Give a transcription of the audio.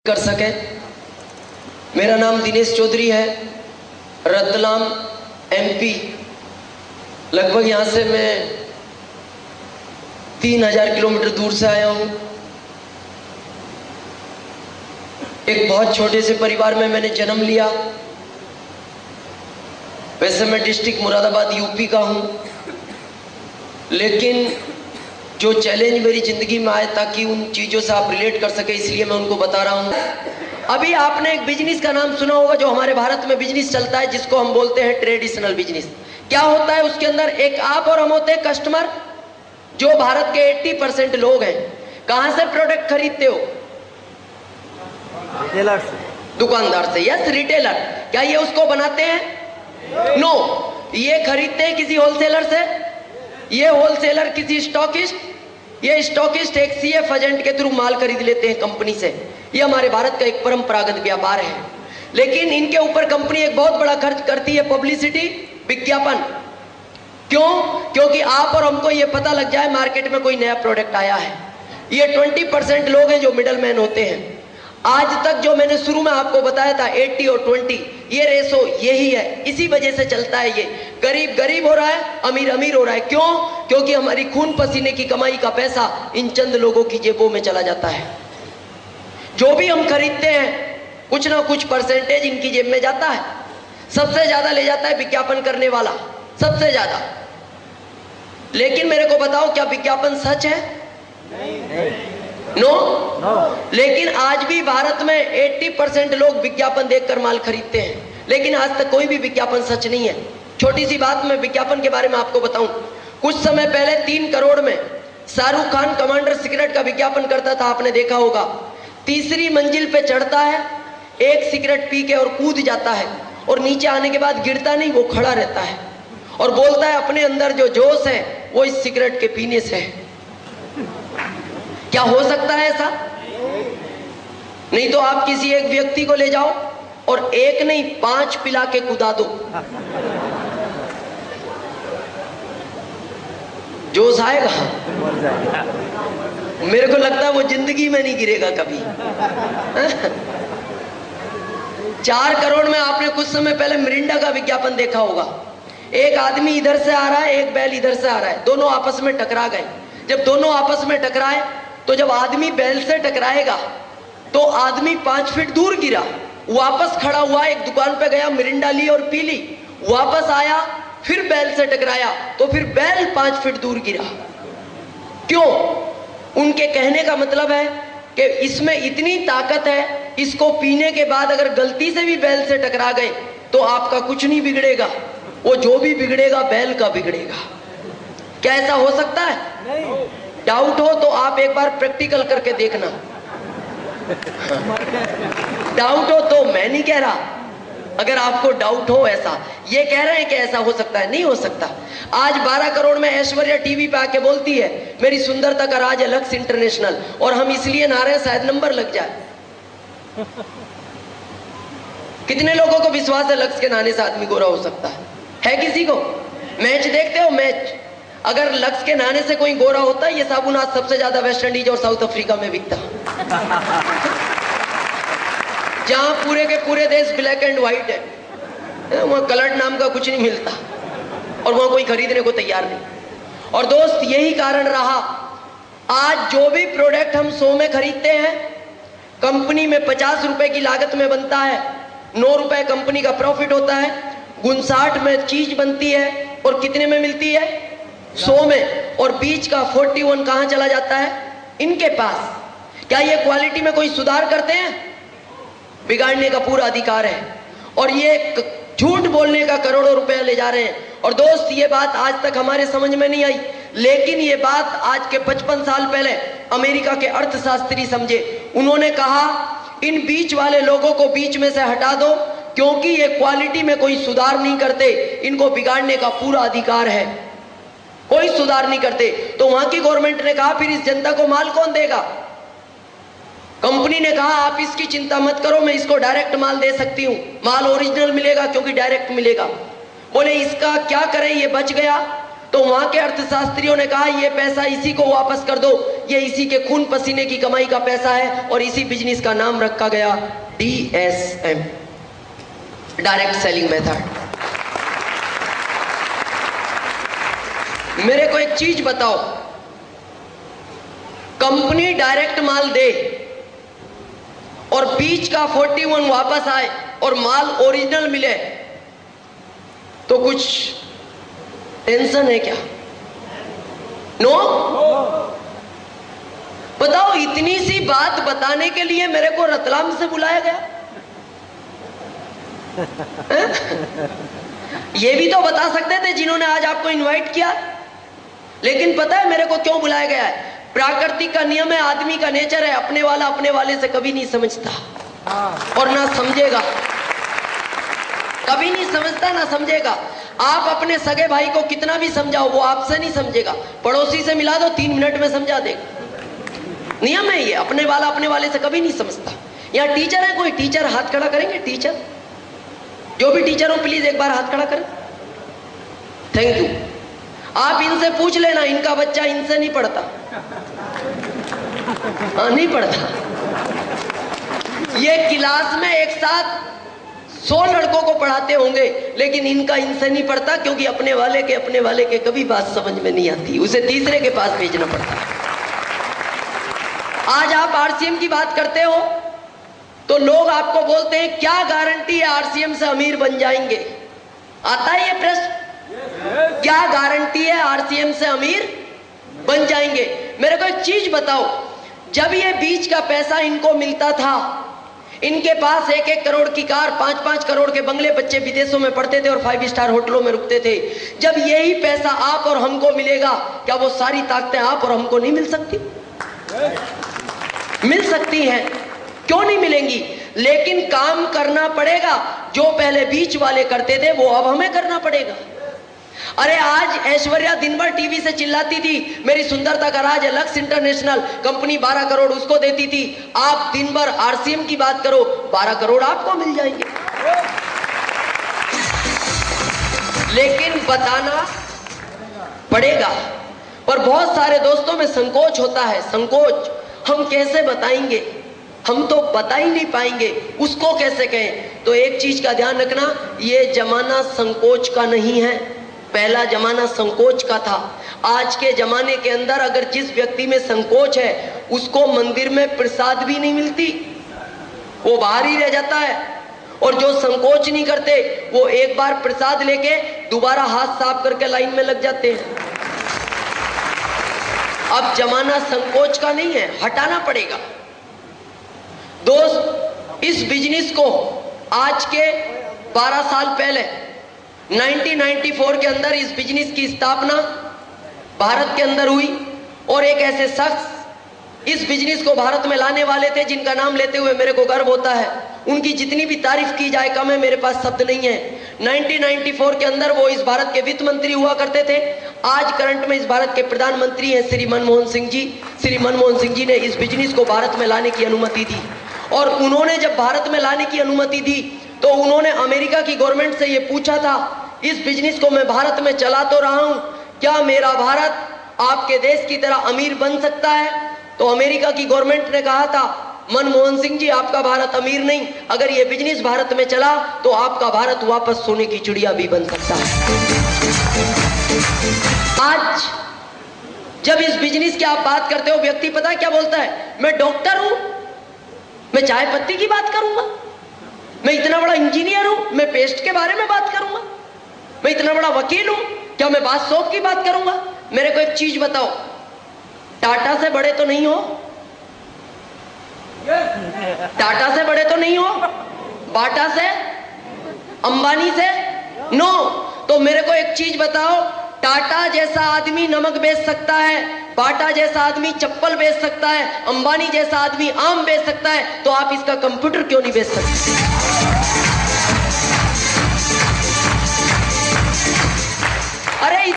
कर सके। मेरा नाम दिनेश चौधरी है, रतलाम एमपी। लगभग यहाँ से मैं 3000 किलोमीटर दूर से आया हूँ। एक बहुत छोटे से परिवार में मैंने जन्म लिया। वैसे मैं डिस्ट्रिक्ट मुरादाबाद यूपी का हूँ, लेकिन जो चैलेंज मेरी ज़िंदगी में आए ताकि उन चीज़ों से आप रिलेट कर सके, इसलिए मैं उनको बता रहा हूँ। अभी आपने एक बिजनेस का नाम सुना होगा जो हमारे भारत में बिजनेस चलता है, जिसको हम बोलते हैं ट्रेडिशनल बिजनेस। क्या होता है उसके अंदर? एक आप और हम होते हैं कस्टमर, जो भारत के 80% लोग हैं। कहाँ से प्रोडक्ट खरीदते हो? रिटेलर से, दुकानदार से। Yes, retailer. क्या ये उसको बनाते हैं? नो। ये खरीदते हैं किसी होलसेलर से। ये होलसेलर किसी स्टॉकिस्ट, ये स्टॉकिस्ट एक सीएफ एजेंट के थ्रू माल खरीद लेते हैं कंपनी से। ये हमारे भारत का एक परंपरागत व्यापार है। लेकिन इनके ऊपर कंपनी एक बहुत बड़ा खर्च करती है, पब्लिसिटी, विज्ञापन। क्यों? क्योंकि आप और हमको ये पता लग जाए मार्केट में कोई नया प्रोडक्ट आया है। ये 20% लोग हैं जो मिडल मैन होते हैं। आज तक जो मैंने शुरू में आपको बताया था 80 और 20, ये रेशो यही है। इसी वजह से चलता है। ये गरीब गरीब हो रहा है, अमीर अमीर हो रहा है। क्यों? क्योंकि हमारी खून पसीने की कमाई का पैसा इन चंद लोगों की जेबों में चला जाता है। जो भी हम खरीदते हैं कुछ ना कुछ परसेंटेज इनकी जेब में जाता है। सबसे ज्यादा ले जाता है विज्ञापन करने वाला, सबसे ज्यादा। लेकिन मेरे को बताओ, क्या विज्ञापन सच है? नो। लेकिन आज भी भारत में 80% लोग विज्ञापन देखकर माल खरीदते हैं, लेकिन आज तक कोई भी विज्ञापन सच नहीं है। छोटी सी बात मैं विज्ञापन के बारे में आपको बताऊं। कुछ समय पहले 3 करोड़ में शाहरुख खान कमांडर सिगरेट का विज्ञापन करता था, आपने देखा होगा। तीसरी मंजिल पे चढ़ता है, एक सिगरेट पी के और कूद जाता है, और नीचे आने के बाद गिरता नहीं, वो खड़ा रहता है और बोलता है अपने अंदर जो जोश है वो इस सिगरेट के पीने से है। क्या हो सकता है ऐसा? नहीं तो आप किसी एक व्यक्ति को ले जाओ और एक नहीं 5 पिला के कुदा दो, जोश आएगा? मेरे को लगता है वो जिंदगी में नहीं गिरेगा कभी। 4 करोड़ में आपने कुछ समय पहले मिरिंडा का विज्ञापन देखा होगा। एक आदमी इधर से आ रहा है, एक बैल इधर से आ रहा है, दोनों आपस में टकरा गए। जब दोनों आपस में टकराए तो जब आदमी बैल से टकराएगा तो आदमी 5 फीट दूर गिरा, वापस खड़ा हुआ, एक दुकान पे गया, मिरिंडा ली और पी ली, वापस आया, फिर बैल से टकराया तो फिर बैल 5 फीट दूर गिरा। क्यों? उनके कहने का मतलब है कि इसमें इतनी ताकत है, इसको पीने के बाद अगर गलती से भी बैल से टकरा गए तो आपका कुछ नहीं बिगड़ेगा, वो जो भी बिगड़ेगा बैल का बिगड़ेगा। क्या ऐसा हो सकता है? नहीं। डाउट हो तो आप एक बार प्रैक्टिकल करके देखना। डाउट हो तो, मैं नहीं कह रहा, अगर आपको डाउट हो ऐसा, ये कह रहे हैं कि ऐसा हो सकता है, नहीं हो सकता। आज 12 करोड़ में ऐश्वर्या टीवी पे आके बोलती है मेरी सुंदरता का राज है लक्स इंटरनेशनल, और हम इसलिए ना रहे हैं शायद नंबर लग जाए। कितने लोगों को विश्वास है लक्स के नहाने से आदमी गोरा हो सकता है किसी को? मैच देखते हो? मैच अगर लक्स के नहाने से कोई गोरा होता है, ये साबुन आज सबसे ज्यादा वेस्ट इंडीज और साउथ अफ्रीका में बिकता, जहां पूरे के पूरे देश ब्लैक एंड व्हाइट है, वहां कलर्ड नाम का कुछ नहीं मिलता और वहां कोई खरीदने को तैयार नहीं। और दोस्त, यही कारण रहा, आज जो भी प्रोडक्ट हम 100 में खरीदते हैं, कंपनी में 50 रुपए की लागत में बनता है, 9 रुपए कंपनी का प्रॉफिट होता है, 59 में चीज बनती है और कितने में मिलती है? 100 में। और बीच का 41 कहां चला जाता है? इनके पास। क्या ये क्वालिटी में कोई सुधार करते हैं? बिगाड़ने का पूरा अधिकार है। और ये झूठ बोलने का करोड़ों रुपए ले जा रहे हैं। और दोस्त, ये बात आज तक हमारे समझ में नहीं आई, लेकिन ये बात आज के 55 साल पहले अमेरिका के अर्थशास्त्री समझे। उन्होंने कहा इन बीच वाले लोगों को बीच में से हटा दो, क्योंकि ये क्वालिटी में कोई सुधार नहीं करते, इनको बिगाड़ने का पूरा अधिकार है, कोई सुधार नहीं करते। तो वहां की गवर्नमेंट ने कहा फिर इस जनता को माल कौन देगा? कंपनी ने कहा आप इसकी चिंता मत करो, मैं इसको डायरेक्ट माल दे सकती हूँ, माल ओरिजिनल मिलेगा क्योंकि डायरेक्ट मिलेगा। बोले इसका क्या करें, ये बच गया। तो वहां के अर्थशास्त्रियों ने कहा ये पैसा इसी को वापस कर दो, ये इसी के खून पसीने की कमाई का पैसा है, और इसी बिजनेस का नाम रखा गया DSM, डायरेक्ट सेलिंग मेथड। मेरे को एक चीज बताओ, कंपनी डायरेक्ट माल दे और बीच का 41 वापस आए और माल ओरिजिनल मिले तो कुछ टेंशन है क्या? नो? बताओ, इतनी सी बात बताने के लिए मेरे को रतलाम से बुलाया गया? ये भी तो बता सकते थे जिन्होंने आज आपको इनवाइट किया। लेकिन पता है मेरे को क्यों बुलाया गया है? प्राकृतिक का नियम है, आदमी का नेचर है, अपने वाला अपने वाले से कभी नहीं समझता और ना समझेगा, कभी नहीं समझता ना समझेगा। आप अपने सगे भाई को कितना भी समझाओ वो आपसे नहीं समझेगा, पड़ोसी से मिला दो 3 मिनट में समझा देगा। नियम है ये, अपने वाला अपने वाले से कभी नहीं समझता। यहाँ टीचर है, कोई टीचर हाथ खड़ा करेंगे? टीचर, जो भी टीचर हो प्लीज एक बार हाथ खड़ा करें। Thank you. आप इनसे पूछ लेना, इनका बच्चा इनसे नहीं पढ़ता। हाँ, नहीं पढ़ता। ये क्लास में एक साथ 100 लड़कों को पढ़ाते होंगे, लेकिन इनका इनसे नहीं पढ़ता, क्योंकि अपने वाले के कभी बात समझ में नहीं आती, उसे तीसरे के पास भेजना पड़ता है। आज आप RCM की बात करते हो तो लोग आपको बोलते हैं क्या गारंटी है RCM से अमीर बन जाएंगे? आता है ये प्रश्न? क्या गारंटी है RCM से अमीर बन जाएंगे? मेरे को एक चीज बताओ, जब ये बीच का पैसा इनको मिलता था, इनके पास 1-1 करोड़ की कार, 5-5 करोड़ के बंगले, बच्चे विदेशों में पढ़ते थे और 5 स्टार होटलों में रुकते थे। जब यही पैसा आप और हमको मिलेगा, क्या वो सारी ताकतें आप और हमको नहीं मिल सकती? मिल सकती हैं, क्यों नहीं मिलेंगी? लेकिन काम करना पड़ेगा। जो पहले बीच वाले करते थे वो अब हमें करना पड़ेगा। अरे आज ऐश्वर्या दिन भर टीवी से चिल्लाती थी मेरी सुंदरता का राज है, लक्स इंटरनेशनल कंपनी 12 करोड़ उसको देती थी। आप दिन भर RCM की बात करो, 12 करोड़ आपको मिल जाएंगे। लेकिन बताना पड़ेगा। और बहुत सारे दोस्तों में संकोच होता है, संकोच, हम कैसे बताएंगे, हम तो बता ही नहीं पाएंगे, उसको कैसे कहें? तो एक चीज का ध्यान रखना, ये जमाना संकोच का नहीं है। पहला जमाना संकोच का था। आज के जमाने के अंदर अगर जिस व्यक्ति में संकोच है उसको मंदिर में प्रसाद भी नहीं मिलती, वो बाहर ही रह जाता है। और जो संकोच नहीं करते वो एक बार प्रसाद लेके दोबारा हाथ साफ करके लाइन में लग जाते हैं। अब जमाना संकोच का नहीं है, हटाना पड़ेगा। दोस्त, इस बिजनेस को आज के 12 साल पहले 1994 के अंदर इस बिजनेस की स्थापना भारत के अंदर हुई और एक ऐसे शख्स इस बिजनेस को भारत में लाने वाले थे जिनका नाम लेते हुए मेरे को गर्व होता है। उनकी जितनी भी तारीफ की जाए कम है, मेरे पास शब्द नहीं है। 1994 के अंदर वो इस भारत के वित्त मंत्री हुआ करते थे। आज करंट में इस भारत के प्रधानमंत्री हैं श्री मनमोहन सिंह जी। श्री मनमोहन सिंह जी ने इस बिजनेस को भारत में लाने की अनुमति दी। और उन्होंने जब भारत में लाने की अनुमति दी तो उन्होंने अमेरिका की गवर्नमेंट से ये पूछा था, इस बिजनेस को मैं भारत में चला तो रहा हूं, क्या मेरा भारत आपके देश की तरह अमीर बन सकता है? तो अमेरिका की गवर्नमेंट ने कहा था, मनमोहन सिंह जी आपका भारत अमीर नहीं, अगर ये बिजनेस भारत में चला तो आपका भारत वापस सोने की चिड़िया भी बन सकता है। आज जब इस बिजनेस की आप बात करते हो, व्यक्ति पता है क्या बोलता है? मैं डॉक्टर हूं, मैं चाय पत्ती की बात करूंगा, मैं इतना बड़ा इंजीनियर हूं, मैं पेस्ट के बारे में बात करूंगा, मैं इतना बड़ा वकील हूं, क्या मैं बादशाह की बात करूंगा? मेरे को एक चीज बताओ, टाटा से बड़े तो नहीं हो? टाटा से बड़े तो नहीं हो? बाटा से, अंबानी से? नो। तो मेरे को एक चीज बताओ, टाटा जैसा आदमी नमक बेच सकता है, बाटा जैसा आदमी चप्पल बेच सकता है, अंबानी जैसा आदमी आम बेच सकता है, तो आप इसका कंप्यूटर क्यों नहीं बेच सकते? अरे